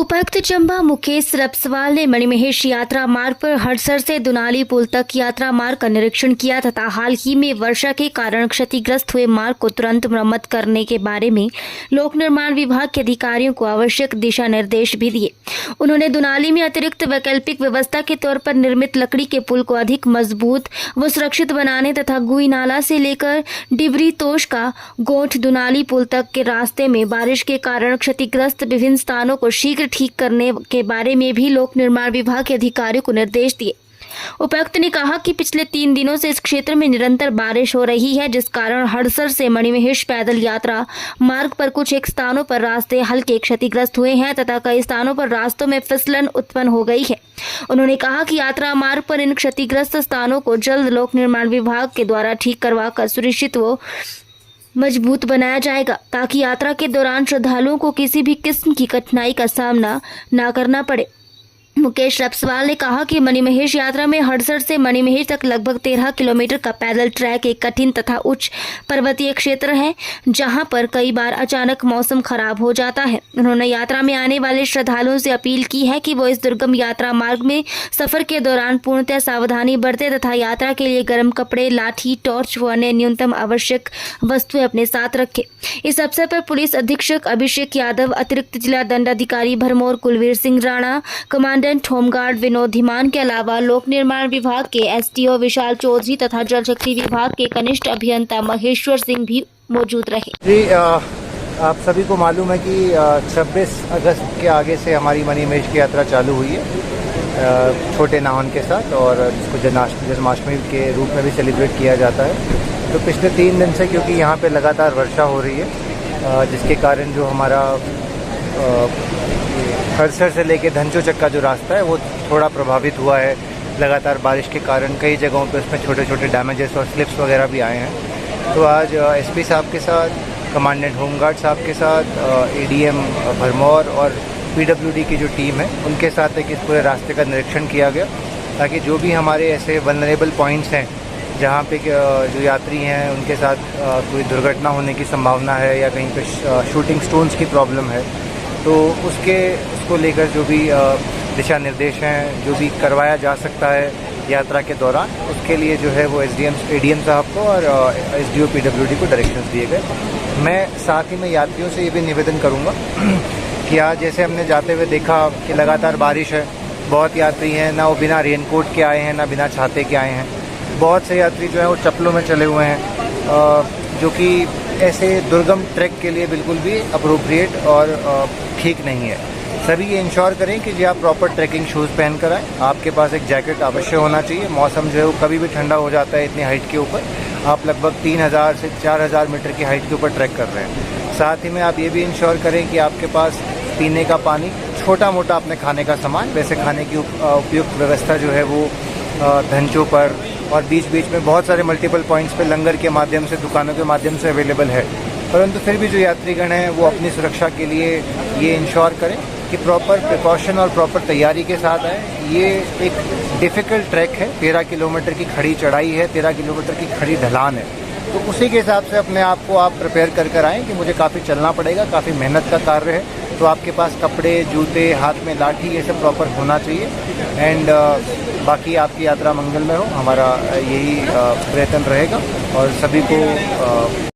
उपायुक्त चंबा मुकेश रपसवाल ने मणिमहेश यात्रा मार्ग पर हड़सर से दुनाली पुल तक यात्रा मार्ग का निरीक्षण किया तथा हाल ही में वर्षा के कारण क्षतिग्रस्त हुए मार्ग को तुरंत मरम्मत करने के बारे में लोक निर्माण विभाग के अधिकारियों को आवश्यक दिशा निर्देश भी दिए। उन्होंने दुनाली में अतिरिक्त वैकल्पिक व्यवस्था के तौर पर निर्मित लकड़ी के पुल को अधिक मजबूत व सुरक्षित बनाने तथा गुई नाला से लेकर डिबरी तोश का गोठ दुनाली पुल तक के रास्ते में बारिश के कारण क्षतिग्रस्त विभिन्न स्थानों को शीघ्र ठीक करने के बारे में भी लोक निर्माण विभाग के अधिकारियों को निर्देश दिए। उपायुक्त ने कहा कि पिछले 3 दिनों से इस क्षेत्र में निरंतर बारिश हो रही है, जिस कारण हड़सर से मणिमहेश पैदल यात्रा मार्ग पर कुछ एक स्थानों पर रास्ते हल्के क्षतिग्रस्त हुए हैं तथा कई स्थानों पर रास्तों में फिसलन उत्पन्न हो गई है। उन्होंने कहा कि यात्रा मार्ग पर इन क्षतिग्रस्त स्थानों को जल्द लोक निर्माण विभाग के द्वारा ठीक करवाकर सुरक्षित व मजबूत बनाया जाएगा ताकि यात्रा के दौरान श्रद्धालुओं को किसी भी किस्म की कठिनाई का सामना न करना पड़े। मुकेश रपसवाल ने कहा कि मणिमहेश यात्रा में हड़सर से मणिमहेश तक लगभग 13 किलोमीटर का पैदल ट्रैक एक कठिन तथा उच्च पर्वतीय क्षेत्र है, जहां पर कई बार अचानक मौसम खराब हो जाता है। उन्होंने यात्रा में आने वाले श्रद्धालुओं से अपील की है कि वो इस दुर्गम यात्रा मार्ग में सफर के दौरान पूर्णतः सावधानी बरते तथा यात्रा के लिए गर्म कपड़े, लाठी, टॉर्च व अन्य न्यूनतम आवश्यक वस्तुएं अपने साथ रखें। इस अवसर पर पुलिस अधीक्षक अभिषेक यादव, अतिरिक्त जिला दंडाधिकारी भरमौर कुलवीर सिंह राणा, कमांडेंट होमगार्ड विनोद धीमान के अलावा लोक निर्माण विभाग के एसडीओ विशाल चौधरी तथा जल शक्ति विभाग के कनिष्ठ अभियंता महेश्वर सिंह भी मौजूद रहे। जी, आप सभी को मालूम है कि 26 अगस्त के आगे से हमारी मणिमहेश की यात्रा चालू हुई है छोटे नाहन के साथ, और जिसको जन्माष्टमी के रूप में भी सेलिब्रेट किया जाता है। तो पिछले 3 दिन से क्योंकि यहाँ पे लगातार वर्षा हो रही है, जिसके कारण जो हमारा हड़सर से लेके धनचो चक्का जो रास्ता है वो थोड़ा प्रभावित हुआ है। लगातार बारिश के कारण कई जगहों पे उसमें छोटे छोटे डैमेजेस और स्लिप्स वगैरह भी आए हैं। तो आज एसपी साहब के साथ, कमांडेंट होमगार्ड साहब के साथ, एडीएम भरमौर और पीडब्ल्यूडी की जो टीम है उनके साथ एक इस पूरे रास्ते का निरीक्षण किया गया, ताकि जो भी हमारे ऐसे वल्नरेबल पॉइंट्स हैं जहाँ पे जो यात्री हैं उनके साथ कोई दुर्घटना होने की संभावना है या कहीं पे शूटिंग स्टोन्स की प्रॉब्लम है, तो उसको लेकर जो भी दिशा निर्देश हैं, जो भी करवाया जा सकता है यात्रा के दौरान, उसके लिए जो है वो एडीएम साहब को और एसडीओ पीडब्ल्यूडी को डायरेक्शंस दिए गए। मैं साथ ही में यात्रियों से ये भी निवेदन करूँगा कि आज जैसे हमने जाते हुए देखा कि लगातार बारिश है, बहुत यात्री हैं ना वो बिना रेनकोट के आए हैं ना बिना छाते के आए हैं। बहुत से यात्री जो हैं वो चप्पलों में चले हुए हैं, जो कि ऐसे दुर्गम ट्रैक के लिए बिल्कुल भी अप्रोप्रिएट और ठीक नहीं है। सभी ये इंश्योर करें कि जी आप प्रॉपर ट्रैकिंग शूज़ पहन कर आएँ। आपके पास एक जैकेट अवश्य होना चाहिए। मौसम जो है वो कभी भी ठंडा हो जाता है इतनी हाइट के ऊपर। आप लगभग 3000 से 4000 मीटर की हाइट के ऊपर ट्रैक कर रहे हैं। साथ ही में आप ये भी इंश्योर करें कि आपके पास पीने का पानी, छोटा मोटा अपने खाने का सामान, वैसे खाने की उपयुक्त व्यवस्था जो है वो धनचों पर और बीच बीच में बहुत सारे मल्टीपल पॉइंट्स पे लंगर के माध्यम से, दुकानों के माध्यम से अवेलेबल है। परंतु फिर भी जो यात्रीगण हैं वो अपनी सुरक्षा के लिए ये इंश्योर करें कि प्रॉपर प्रिकॉशन और प्रॉपर तैयारी के साथ आए। ये एक डिफ़िकल्ट ट्रैक है, 13 किलोमीटर की खड़ी चढ़ाई है, 13 किलोमीटर की खड़ी ढलान है। तो उसी के हिसाब से अपने आप को आप प्रिपेयर कर आएँ कि मुझे काफ़ी चलना पड़ेगा, काफ़ी मेहनत का कार्य है। तो आपके पास कपड़े, जूते, हाथ में लाठी, ये सब प्रॉपर होना चाहिए। एंड बाकी आपकी यात्रा मंगलमय हो, हमारा यही प्रयत्न रहेगा और सभी को